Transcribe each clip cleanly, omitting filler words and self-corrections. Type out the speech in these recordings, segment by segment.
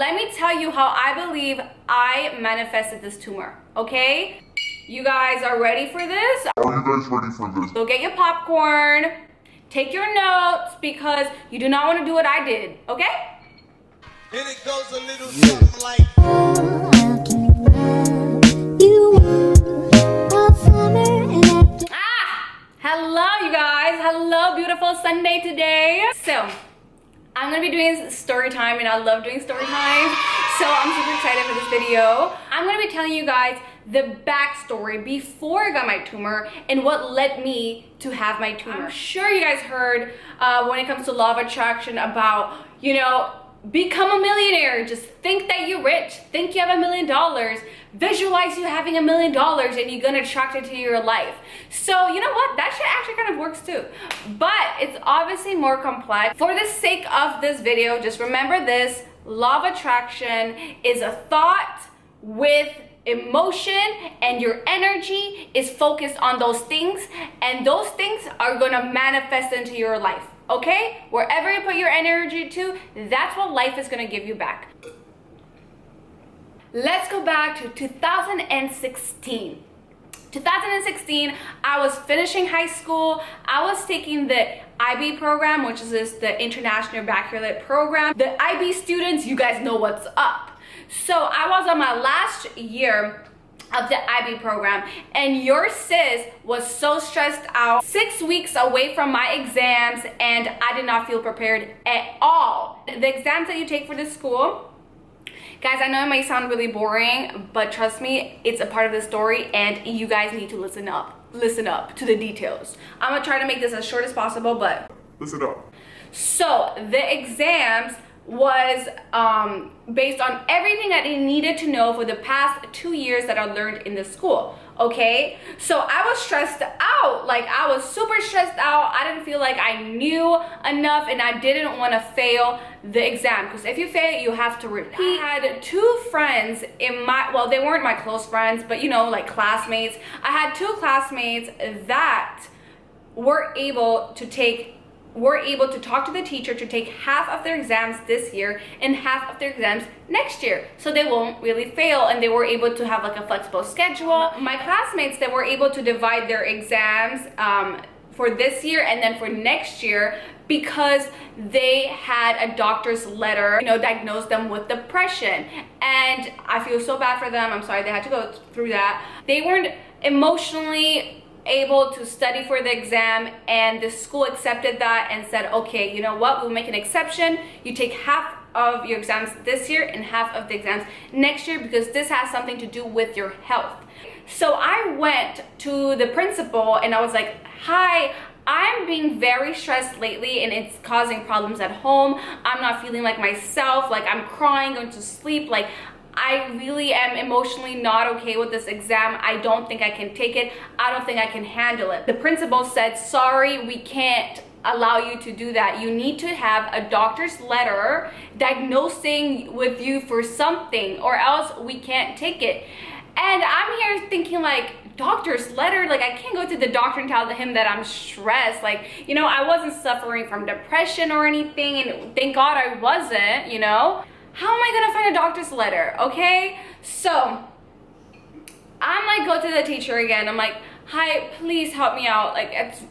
let me tell you how I believe I manifested this tumor, okay? You guys are ready for this? Are you guys ready for this? So get your popcorn, take your notes, because you do not want to do what I did, okay? And it goes a little something like... Hello you guys, hello, beautiful Sunday today. So I'm gonna be doing story time, and I love doing story time, so I'm super excited for this video. I'm gonna be telling you guys the backstory before I got my tumor and what led me to have my tumor. I'm sure you guys heard when it comes to law of attraction about, you know, become a millionaire. Just think that you're rich, think you have $1 million, visualize you having $1 million, and you're gonna attract it to your life. So you know what, that shit actually kind of works too, but it's obviously more complex. For the sake of this video, just remember this: law of attraction is a thought with emotion, and your energy is focused on those things, and those things are gonna manifest into your life. Okay, wherever you put your energy to, that's what life is gonna give you back. Let's go back to 2016. 2016, I was finishing high school. I was taking the IB program, which is the International Baccalaureate program. The IB students, you guys know what's up. So I was on my last year of the IB program, and your sis was so stressed out, 6 weeks away from my exams, and I did not feel prepared at all. The exams that you take for this school, guys, I know it may sound really boring, but trust me, it's a part of the story, and you guys need to listen up to the details. I'm gonna try to make this as short as possible, but Listen up. so the exams was based on everything that I needed to know for the past 2 years that I learned in the school. Okay, so I was stressed out. Like, I was super stressed out. I didn't feel like I knew enough, and I didn't want to fail the exam, because if you fail, you have to repeat. I had two friends in my, well, they weren't my close friends, but you know, like classmates. I had two classmates that were able to talk to the teacher to take half of their exams this year and half of their exams next year, so they won't really fail, and they were able to have like a flexible schedule. My classmates that were able to divide their exams for this year and then for next year, because they had a doctor's letter, you know, diagnosed them with depression, and I feel so bad for them. I'm sorry they had to go through that. They weren't emotionally able to study for the exam, and the school accepted that and said, okay, you know what, we'll make an exception. You take half of your exams this year and half of the exams next year, because this has something to do with your health. So I went to the principal and I was like, hi, I'm being very stressed lately, and it's causing problems at home. I'm not feeling like myself, like I'm crying, going to sleep, like I really am emotionally not okay with this exam. I don't think I can take it. I don't think I can handle it. The principal said, sorry, we can't allow you to do that. You need to have a doctor's letter diagnosing with you for something, or else we can't take it. And I'm here thinking, like, doctor's letter? Like, I can't go to the doctor and tell him that I'm stressed. Like, you know, I wasn't suffering from depression or anything, and thank God I wasn't, you know. How am I gonna find a doctor's letter? Okay, so I'm like, go to the teacher again. I'm like, hi, please help me out. Like, it's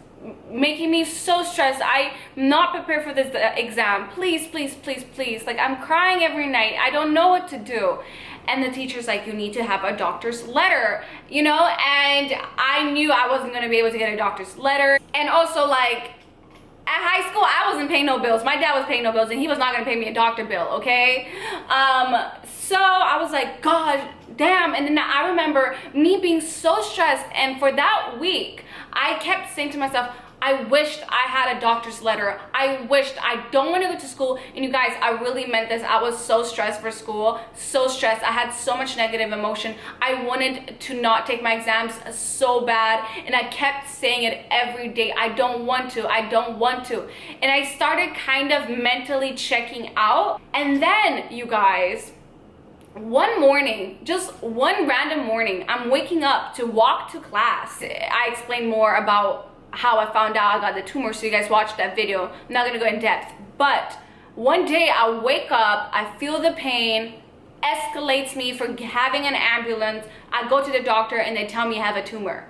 making me so stressed. I'm not prepared for this exam. Please, please, please, please. Like, I'm crying every night. I don't know what to do. And the teacher's like, you need to have a doctor's letter, you know. And I knew I wasn't gonna be able to get a doctor's letter. And also, like, at high school, I wasn't paying no bills. My dad was paying no bills, and he was not gonna pay me a doctor bill, okay? So I was like, God damn. And then I remember me being so stressed, and for that week, I kept saying to myself, I wished I had a doctor's letter. I wished. I don't want to go to school. And you guys, I really meant this. I was so stressed for school, so stressed. I had so much negative emotion. I wanted to not take my exams so bad, and I kept saying it every day. I don't want to. I don't want to. And I started kind of mentally checking out. And then, you guys, one morning, just one random morning, I'm waking up to walk to class. I explained more about how I found out I got the tumor, so you guys watched that video. I'm not gonna go in depth, but One day I wake up, I feel the pain, escalates me for having an ambulance. I go to the doctor and they tell me I have a tumor.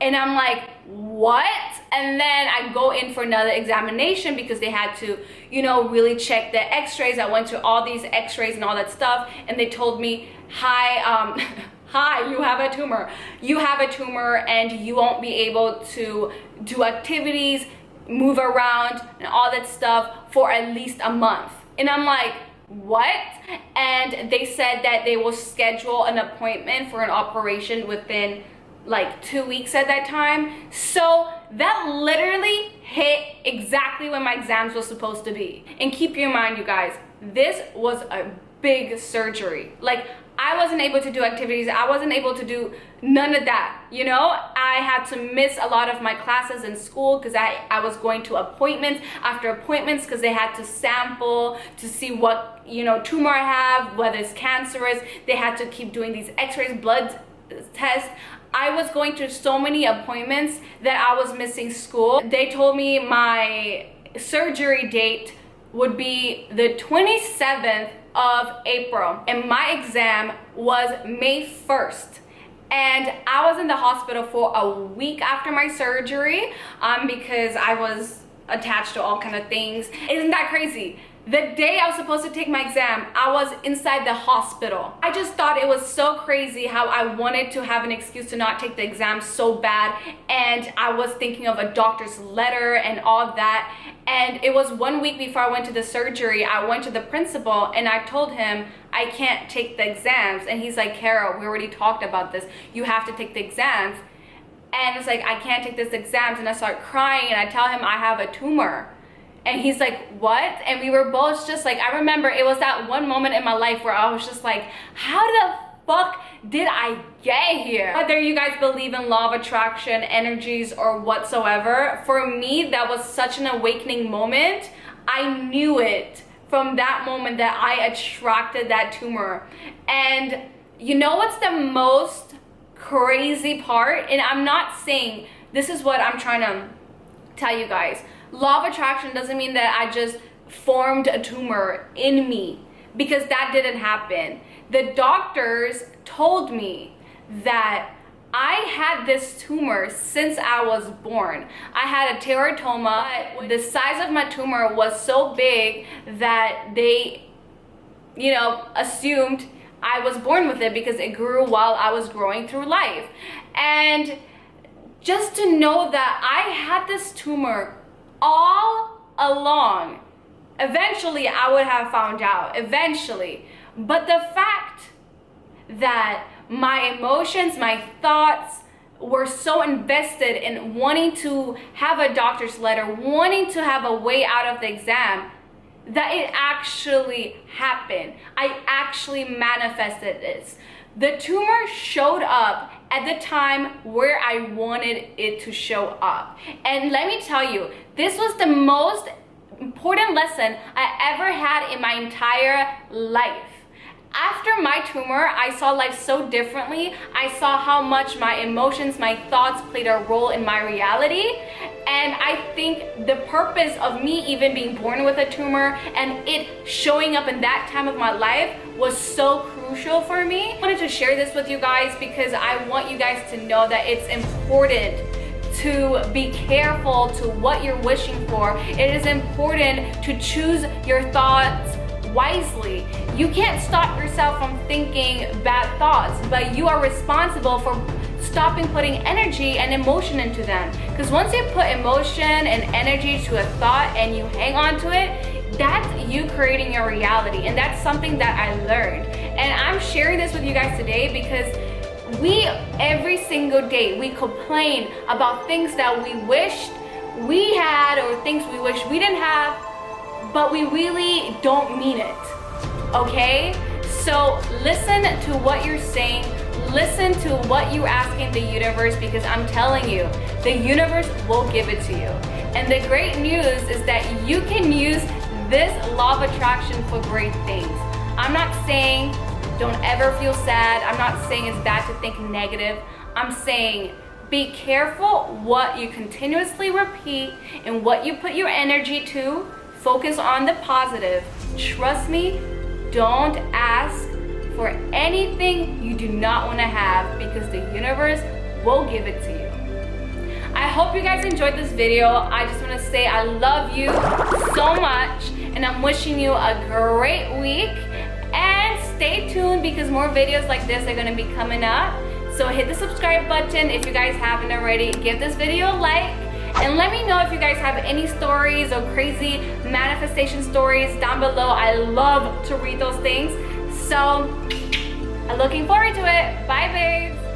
And I'm like, what? And then I go in for another examination because they had to, you know, really check the x-rays. I went to all these x-rays and all that stuff, and they told me, hi, hi, you have a tumor. You have a tumor and you won't be able to do activities, move around and all that stuff for at least a month. And I'm like, what? And they said that they will schedule an appointment for an operation within like 2 weeks at that time. So that literally hit exactly when my exams was supposed to be. And keep in mind, you guys, this was a big surgery. Like, I wasn't able to do activities. I wasn't able to do none of that, you know? I had to miss a lot of my classes in school because I was going to appointments after appointments because they had to sample to see what, you know, tumor I have, whether it's cancerous. They had to keep doing these x-rays, blood tests. I was going to so many appointments that I was missing school. They told me my surgery date would be the 27th of April, and my exam was May 1st. And I was in the hospital for a week after my surgery because I was attached to all kind of things. Isn't that crazy? The day I was supposed to take my exam, I was inside the hospital. I just thought it was so crazy how I wanted to have an excuse to not take the exam so bad. And I was thinking of a doctor's letter and all that. And it was 1 week before I went to the surgery. I went to the principal and I told him I can't take the exams. And he's like, Carol, we already talked about this. You have to take the exams. And it's like, I can't take this exams. And I start crying and I tell him I have a tumor. And he's like, what? And we were both just like, I remember it was that one moment in my life where I was just like, how the fuck did I get here? Whether you guys believe in law of attraction, energies, or whatsoever, for me, that was such an awakening moment. I knew it from that moment that I attracted that tumor. And you know what's the most crazy part? And I'm not saying, this is what I'm trying to tell you guys. Law of attraction doesn't mean that I just formed a tumor in me, because that didn't happen. The doctors told me that I had this tumor since I was born. I had a teratoma. The size of my tumor was so big that they, you know, assumed I was born with it because it grew while I was growing through life. And just to know that I had this tumor all along, eventually I would have found out, eventually. But the fact that my emotions, my thoughts were so invested in wanting to have a doctor's letter, wanting to have a way out of the exam, that it actually happened. I actually manifested this. The tumor showed up at the time where I wanted it to show up. And let me tell you, this was the most important lesson I ever had in my entire life. After my tumor, I saw life so differently. I saw how much my emotions, my thoughts played a role in my reality. And I think the purpose of me even being born with a tumor and it showing up in that time of my life was so crucial for me. I wanted to share this with you guys because I want you guys to know that it's important to be careful to what you're wishing for. It is important to choose your thoughts wisely. You can't stop yourself from thinking bad thoughts, but you are responsible for stopping putting energy and emotion into them. Because once you put emotion and energy to a thought and you hang on to it, that's you creating your reality. And that's something that I learned. And I'm sharing this with you guys today because we, every single day, we complain about things that we wished we had or things we wish we didn't have, but we really don't mean it, okay? So listen to what you're saying, listen to what you're asking the universe, because I'm telling you, the universe will give it to you. And the great news is that you can use this law of attraction for great things. I'm not saying don't ever feel sad. I'm not saying it's bad to think negative. I'm saying be careful what you continuously repeat and what you put your energy to. Focus on the positive. Trust me, don't ask for anything you do not want to have, because the universe will give it to you. I hope you guys enjoyed this video. I just want to say I love you so much, and I'm wishing you a great week. And stay tuned, because more videos like this are going to be coming up. So hit the subscribe button if you guys haven't already. Give this video a like, and let me know if you guys have any stories or crazy manifestation stories down below. I love to read those things. So I'm looking forward to it. Bye, babes.